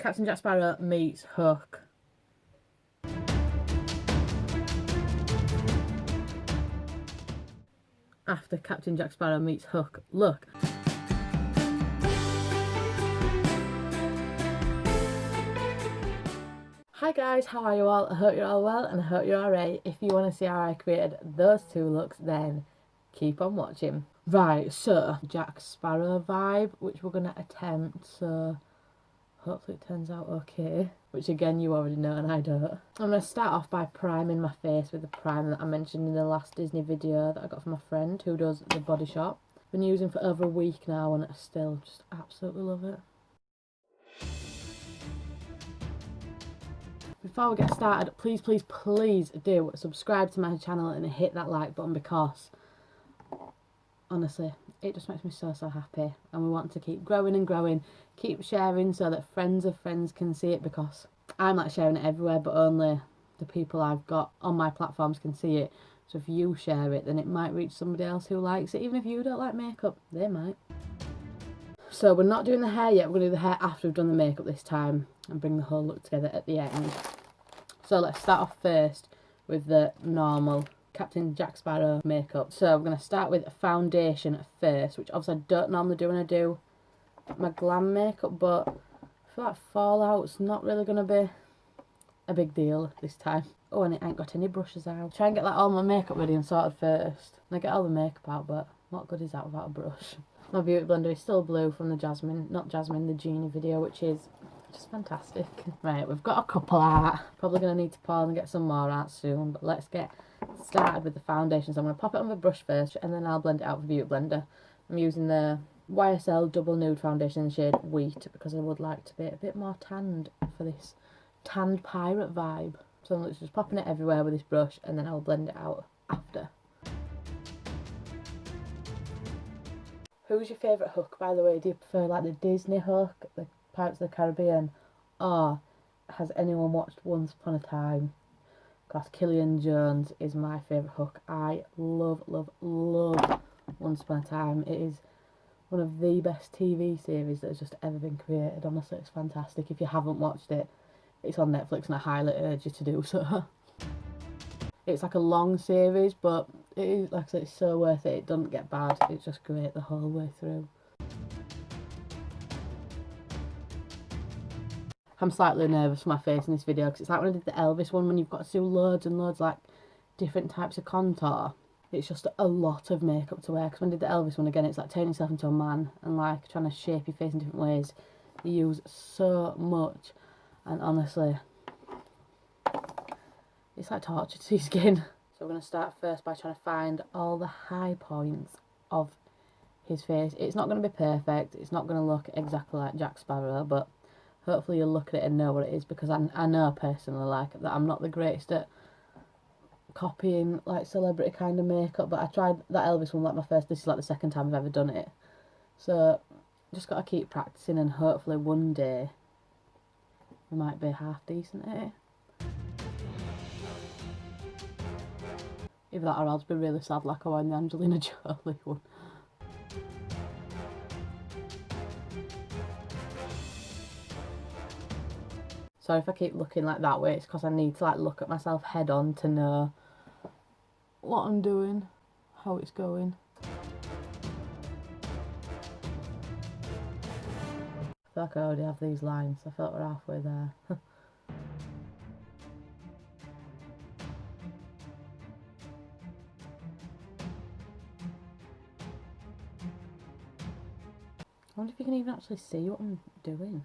Captain Jack Sparrow meets Hook. After Captain Jack Sparrow meets Hook, look. Hi guys, how are you all? I hope you're all well and I hope you're alright. If you want to see how I created those two looks, then keep on watching. Right, so Jack Sparrow vibe, which we're going to attempt, so hopefully it turns out okay. Which again, you already know and I don't. I'm going to start off by priming my face with the primer that I mentioned in the last Disney video that I got from my friend who does the Body Shop. Been using for over a week now and I still just absolutely love it. Before we get started, please do subscribe to my channel and hit that like button, because honestly it just makes me so happy, and we want to keep growing and growing, keep sharing so that friends of friends can see it, because I'm like sharing it everywhere but only the people I've got on my platforms can see it. So if you share it, then it might reach somebody else who likes it. Even if you don't like makeup, they might. So we're not doing the hair yet, we're going to do the hair after we've done the makeup this time and bring the whole look together at the end. So let's start off first with the normal Captain Jack Sparrow makeup. So we're going to start with a foundation first, which obviously I don't normally do when I do my glam makeup, but I feel like fallout's not really going to be a big deal this time. Oh, and it ain't got any brushes out. Try and get like all my makeup ready and sorted first. And I get all the makeup out, but what good is that without a brush? My beauty blender is still blue from the the Genie video, which is just fantastic. Right, we've got a couple art. Probably going to need to pause and get some more art soon, but let's get started with the foundation. So I'm going to pop it on the brush first and then I'll blend it out with the beauty blender. I'm using the YSL Double Nude Foundation in the shade Wheat because I would like to be a bit more tanned for this tanned pirate vibe. So I'm just popping it everywhere with this brush and then I'll blend it out after. Who's your favourite Hook, by the way? Do you prefer like the Disney Hook, the Pirates of the Caribbean, or has anyone watched Once Upon a Time? Because Killian Jones is my favourite Hook. I love Once Upon a Time. It is one of the best TV series that has just ever been created. Honestly, it's fantastic. If you haven't watched it, it's on Netflix and I highly urge you to do so. It's like a long series, but it is, like I said, it's so worth it. It doesn't get bad. It's just great the whole way through. I'm slightly nervous for my face in this video because it's like when I did the Elvis one, when you've got to do loads and loads like different types of contour. It's just a lot of makeup to wear, because when I did the Elvis one again, it's like turning yourself into a man and like trying to shape your face in different ways. You use so much, and honestly, it's like torture to your skin. So we're going to start first by trying to find all the high points of his face. It's not going to be perfect. It's not going to look exactly like Jack Sparrow, but hopefully you'll look at it and know what it is, because I know personally like that I'm not the greatest at copying like celebrity kind of makeup, but I tried that Elvis one like my first, this is like the second time I've ever done it. So just got to keep practicing and hopefully one day we might be half decent at it. Either that or I'll just be really sad like I was in the Angelina Jolie one. So if I keep looking like that way, it's because I need to like look at myself head on to know what I'm doing, how it's going. I feel like I already have these lines, I feel like we're halfway there. I wonder if you can even actually see what I'm doing.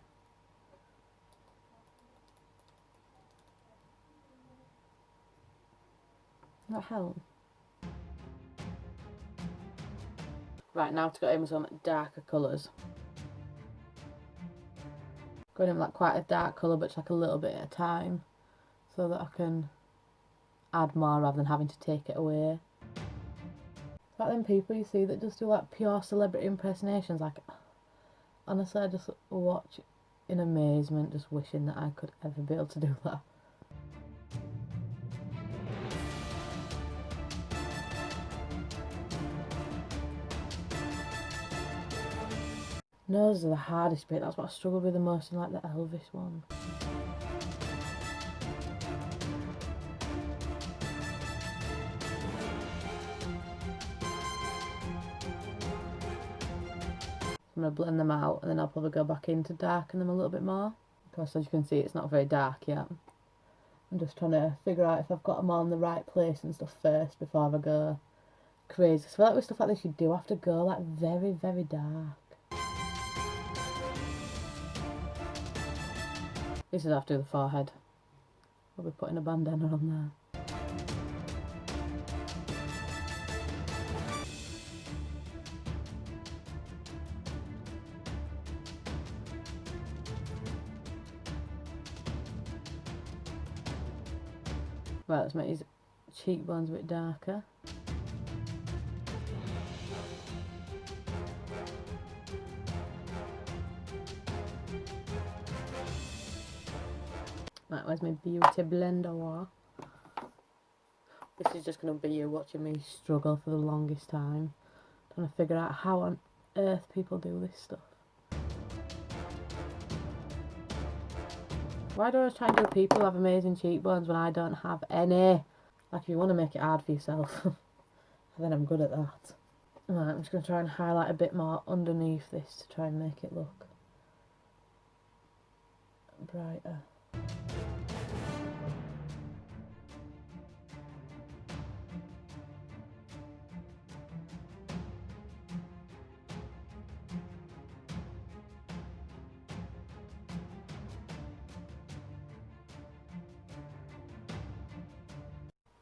Does that help? Right, now to go in with some darker colours. Going in with like quite a dark colour, but just like a little bit at a time, so that I can add more rather than having to take it away. It's like them people you see that just do like pure celebrity impersonations, like honestly I just watch in amazement, just wishing that I could ever be able to do that. Noses are the hardest bit. That's what I struggled with the most in like the Elvis one. I'm going to blend them out and then I'll probably go back in to darken them a little bit more. Of course, as you can see, it's not very dark yet. I'm just trying to figure out if I've got them all in the right place and stuff first before I go crazy. I feel like with stuff like this you do have to go like very, very dark. This is after the forehead. I'll be putting a bandana on there. Right, let's make his cheekbones a bit darker. Right, where's my beauty blender? This is just going to be you watching me struggle for the longest time. Trying to figure out how on earth people do this stuff. Why do I always try and do people who have amazing cheekbones when I don't have any? Like, if you want to make it hard for yourself, then I'm good at that. Right, I'm just going to try and highlight a bit more underneath this to try and make it look brighter.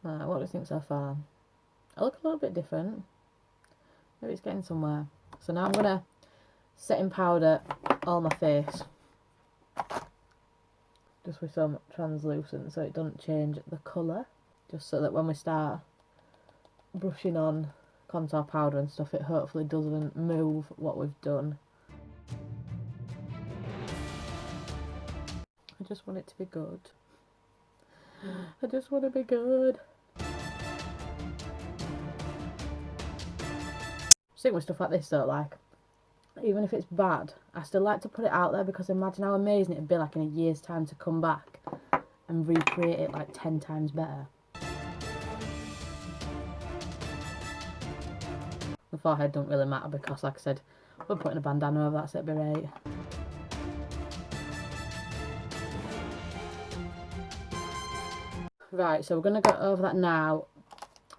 Right, what do you think so far? I look a little bit different. Maybe it's getting somewhere. So now I'm going to set in powder all my face. Just with some translucent so it doesn't change the colour. Just so that when we start brushing on contour powder and stuff, it hopefully doesn't move what we've done. I just want it to be good. I just want to be good. I think with stuff like this though, like, even if it's bad, I still like to put it out there because imagine how amazing it'd be like in a year's time to come back and recreate it like 10 times better. The forehead don't really matter because, like I said, we're putting a bandana over that, so it'll be right. Right, so we're going to go over that now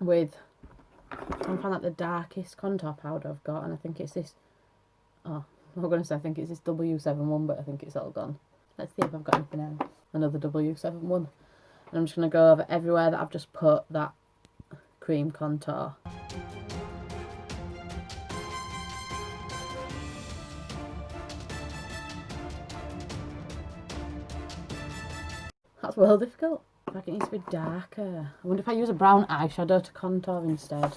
with, I'm finding like the darkest contour powder I've got, and I think it's this, oh, I'm going to say I think it's this W71, but I think it's all gone. Let's see if I've got anything else. Another W71. And I'm just going to go over everywhere that I've just put that cream contour. That's well difficult. Like, it needs to be darker. I wonder if I use a brown eyeshadow to contour instead.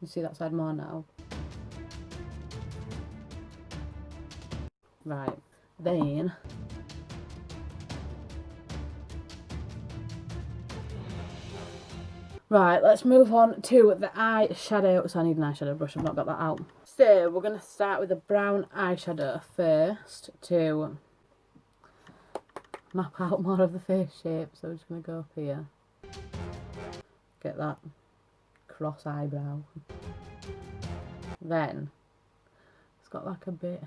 You see that side more now? Right, then right, let's move on to the eyeshadow. So I need an eyeshadow brush, I've not got that out. So we're going to start with a brown eyeshadow first to map out more of the face shape. So we're just going to go up here, get that cross eyebrow. Then it's got like a bit,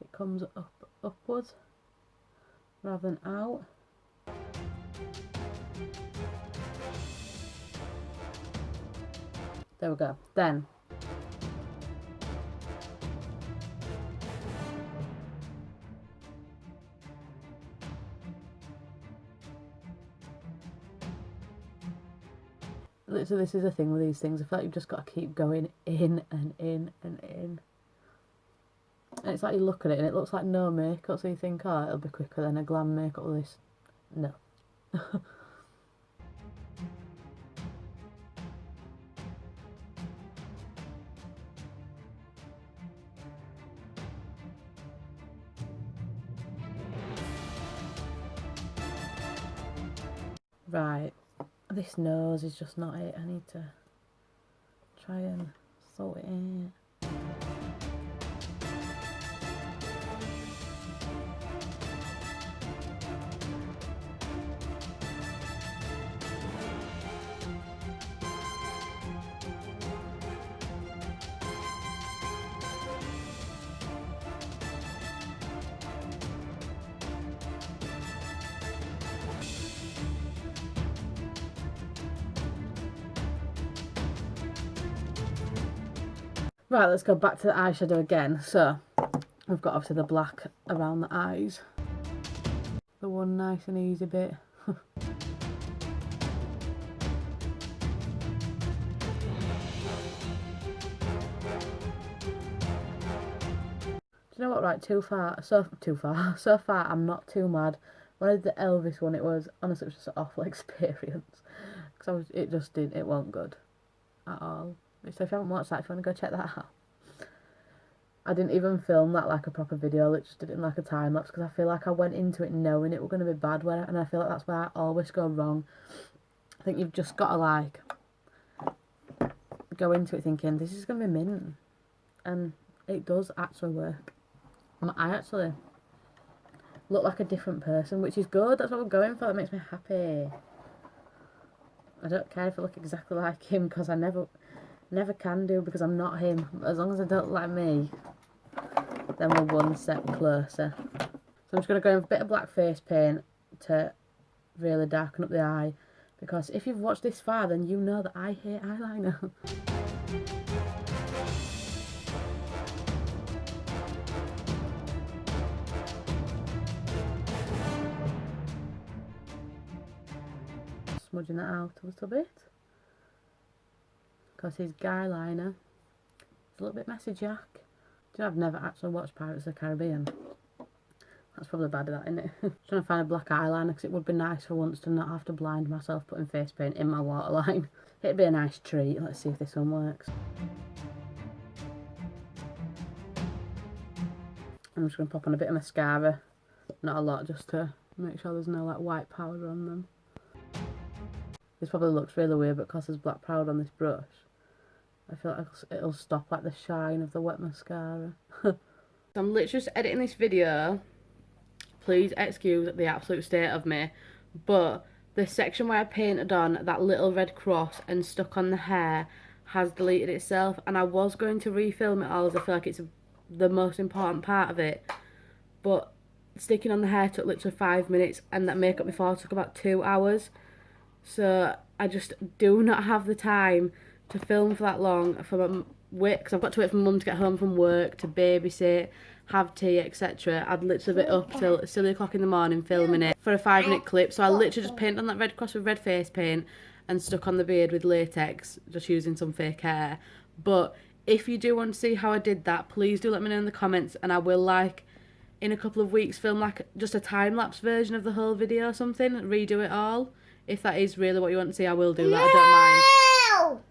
it comes upwards rather than out. There we go. Then literally, this is the thing with these things. I feel like you've just got to keep going in and in and in. And it's like you look at it and it looks like no makeup, so you think, oh, it'll be quicker than a glam makeup with this. No. Right. This nose is just not it. I need to try and sort it out. Right, let's go back to the eyeshadow again. So, we've got obviously the black around the eyes. The one nice and easy bit. Do you know what, right, so far I'm not too mad. When I did the Elvis one, it was, honestly, it was just an awful experience. Because it wasn't good at all. So if you haven't watched that, if you want to go check that out. I didn't even film that like a proper video, I just did it in like a time lapse because I feel like I went into it knowing it was going to be bad, and I feel like that's where I always go wrong. I think you've just got to like go into it thinking this is going to be mint, and it does actually work. I actually look like a different person, which is good. That's what we're going for. That makes me happy. I don't care if I look exactly like him because I never can do, because I'm not him. As long as I don't look like me, then we're one step closer. So I'm just going to go in with a bit of black face paint to really darken up the eye, because if you've watched this far then you know that I hate eyeliner. Smudging that out a little bit, because his guy liner is a little bit messy, Jack. Do you know, I've never actually watched Pirates of the Caribbean. That's probably bad of that, isn't it? Just trying to find a black eyeliner, because it would be nice for once to not have to blind myself putting face paint in my waterline. It'd be a nice treat. Let's see if this one works. I'm just going to pop on a bit of mascara. Not a lot, just to make sure there's no like white powder on them. This probably looks really weird, but because there's black powder on this brush, I feel like it'll stop like the shine of the wet mascara. So I'm literally just editing this video. Please excuse the absolute state of me, but the section where I painted on that little red cross and stuck on the hair has deleted itself, and I was going to refilm it all as I feel like it's the most important part of it, but sticking on the hair took literally 5 minutes, and that makeup before took about 2 hours. So I just do not have the time to film for that long, because I've got to wait for my mum to get home from work, to babysit, have tea, etc. I'd literally be up till silly o'clock in the morning filming it for a 5-minute clip. So I literally just painted on that red cross with red face paint and stuck on the beard with latex, just using some fake hair. But if you do want to see how I did that, please do let me know in the comments, and I will, like, in a couple of weeks film like just a time-lapse version of the whole video or something, redo it all. If that is really what you want to see, I will do that. I don't mind.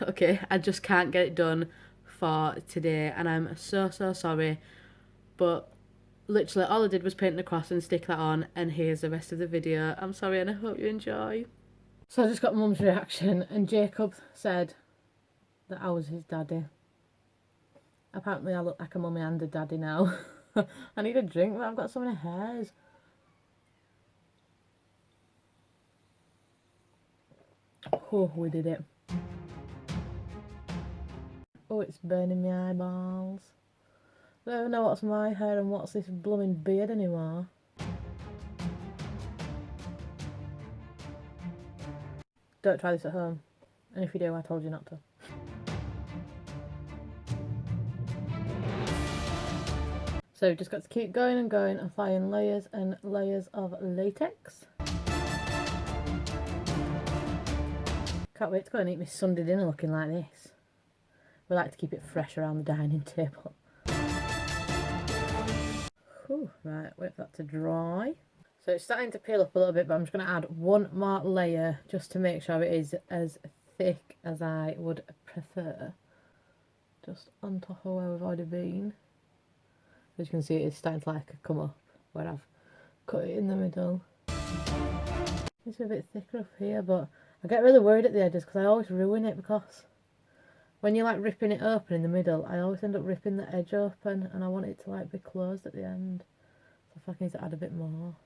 Okay, I just can't get it done for today, and I'm so sorry. But literally all I did was paint the cross and stick that on, and here's the rest of the video. I'm sorry, and I hope you enjoy. So I just got Mum's reaction, and Jacob said that I was his daddy. Apparently I look like a mummy and a daddy now. I need a drink, but I've got so many hairs. Oh, we did it. Oh, it's burning my eyeballs. I don't even know what's my hair and what's this blooming beard anymore. Don't try this at home. And if you do, I told you not to. So we've just got to keep going and going, applying layers and layers of latex. Can't wait to go and eat my Sunday dinner looking like this. We like to keep it fresh around the dining table. Whew, right, wait for that to dry. So it's starting to peel up a little bit, but I'm just going to add one more layer just to make sure it is as thick as I would prefer. Just on top of where we've already been. As you can see, it's starting to like come up where I've cut it in the middle. It's a bit thicker up here, but I get really worried at the edges because I always ruin it, because when you're like ripping it open in the middle, I always end up ripping the edge open, and I want it to like be closed at the end. So I feel like I need to add a bit more.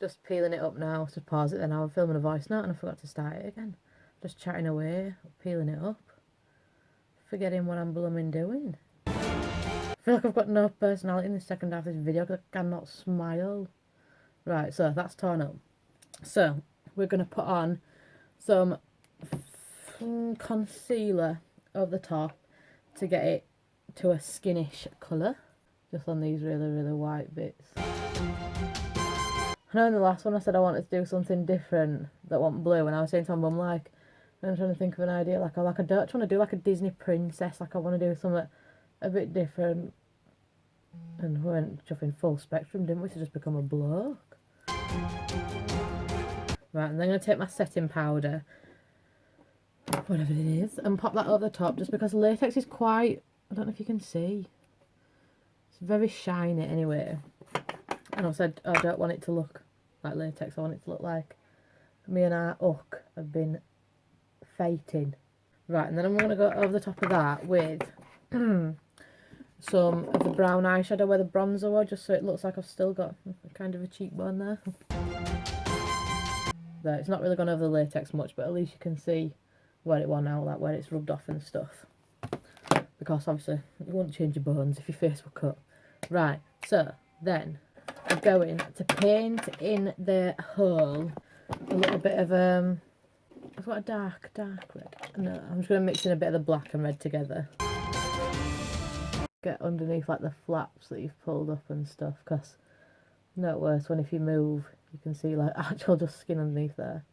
Just peeling it up now. To pause it then. I was filming a voice note and I forgot to start it again. Just chatting away, peeling it up, forgetting what I'm blooming doing. I feel like I've got no personality in the second half of this video because I cannot smile. Right, so that's torn up. So we're going to put on some concealer over the top to get it to a skinish colour. Just on these really, really white bits. I know in the last one I said I wanted to do something different that wasn't blue, and I was saying to my mum, like, I'm trying to think of an idea, like I don't want to do like a Disney princess, like I want to do something a bit different. And we went chuffing full spectrum, didn't we, to just become a bloke. Right, and then I'm going to take my setting powder, whatever it is, and pop that over the top, just because latex is quite, I don't know if you can see, it's very shiny anyway. And I've said I don't want it to look like latex, I want it to look like me and our hook have been fighting. Right, and then I'm going to go over the top of that with some of the brown eyeshadow where the bronzer was, just so it looks like I've still got kind of a cheekbone there. There, it's not really gone over the latex much, but at least you can see where it was now, like where it's rubbed off and stuff. Because obviously you wouldn't change your bones if your face were cut. Right, so then I'm going to paint in the hole a little bit of I've got a dark red. No, I'm just going to mix in a bit of the black and red together. Get underneath like the flaps that you've pulled up and stuff, because no worse when if you move you can see like actual just skin underneath there.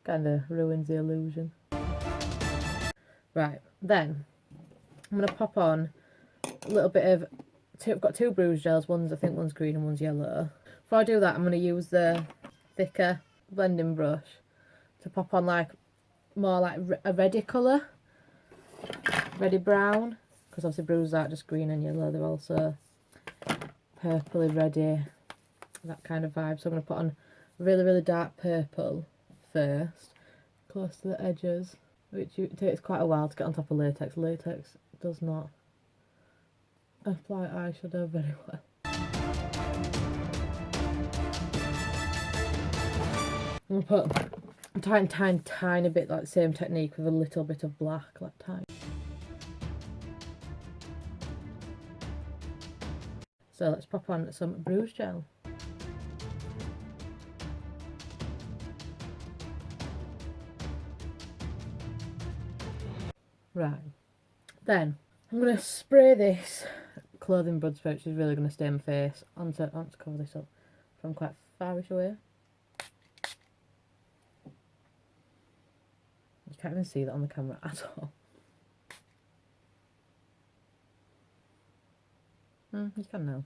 Kind of ruins the illusion. Right, then I'm going to pop on a little bit of I've got two bruise gels, I think one's green and one's yellow. Before I do that, I'm going to use the thicker blending brush to pop on like more like a reddy colour, reddy brown, because obviously bruises aren't just green and yellow, they're also purpley reddy, that kind of vibe. So I'm going to put on really, really dark purple first, close to the edges, which it takes quite a while to get on top of latex. Latex does not apply eyeshadow very well. I'm going to put a tiny bit like the same technique with a little bit of black, like tiny. So let's pop on some bruise gel. Right, then I'm going to spray this clothing blood spray, which is really going to stay on my face, onto cover this up from quite farish away. You can't even see that on the camera at all. You can now.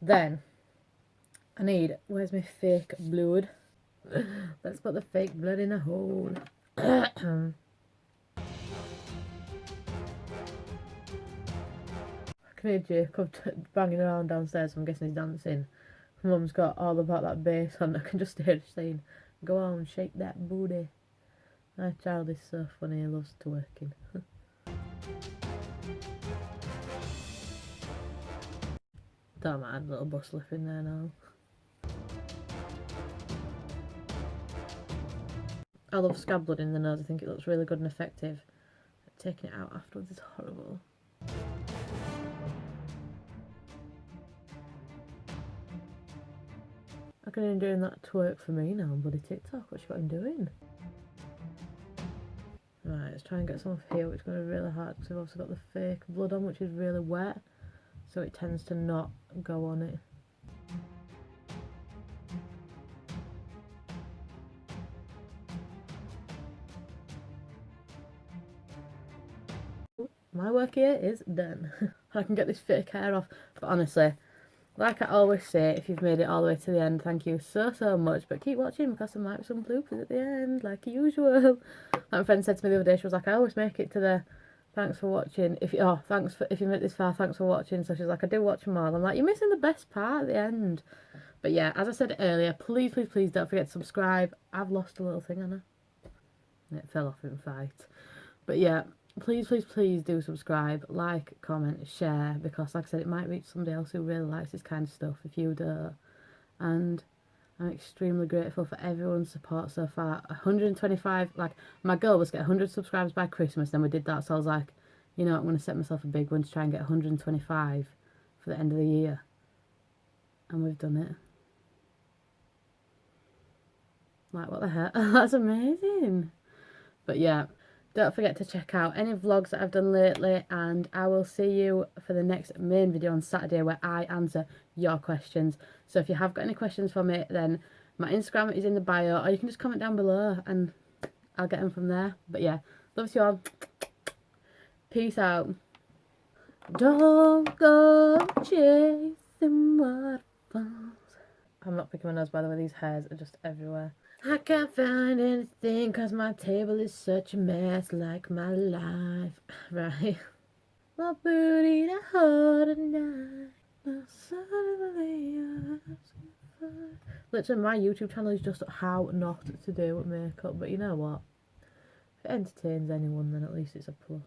Then I need, where's my fake blood? Let's put the fake blood in a hole. I can hear Jacob banging around downstairs, so I'm guessing he's dancing. My mum's got all about that bass on. I can just hear her saying, "Go on, shake that booty." My child is so funny, he loves twerking. Don't mind, little bus lip in there now. I love scab blood in the nose, I think it looks really good and effective. Taking it out afterwards is horrible. I can him doing that twerk for me now on bloody TikTok. What's she got him doing? Right, let's try and get some off here, which is going to be really hard because I've also got the fake blood on, which is really wet, so it tends to not go on it. My work here is done. I can get this fake hair off, but honestly, like I always say, if you've made it all the way to the end, thank you so much, but keep watching because there might be some bloopers at the end, like usual. My friend said to me the other day, she was like, I always make it to the thanks for watching, if you made it this far, thanks for watching. So she's like, I do watch them all. I'm like, you're missing the best part at the end. But yeah, as I said earlier, please don't forget to subscribe. I've lost a little thing, Anna. It fell off in fight. But yeah, please, please, please do subscribe, like, comment, share, because like I said, it might reach somebody else who really likes this kind of stuff if you do. And I'm extremely grateful for everyone's support so far. 125, like, my goal was to get 100 subscribers by Christmas, then we did that, so I was like, you know, I'm going to set myself a big one to try and get 125 for the end of the year. And we've done it. Like, what the heck? That's amazing. But yeah, don't forget to check out any vlogs that I've done lately, and I will see you for the next main video on Saturday where I answer your questions. So if you have got any questions for me, then my Instagram is in the bio, or you can just comment down below and I'll get them from there. But yeah, love you all. Peace out. Don't go chasing waterfalls. I'm not picking my nose, by the way, these hairs are just everywhere. I can't find anything cause my table is such a mess, like my life. Right. My booty to hold tonight. Literally, my YouTube channel is just how not to do makeup, but you know what? If it entertains anyone, then at least it's a plus.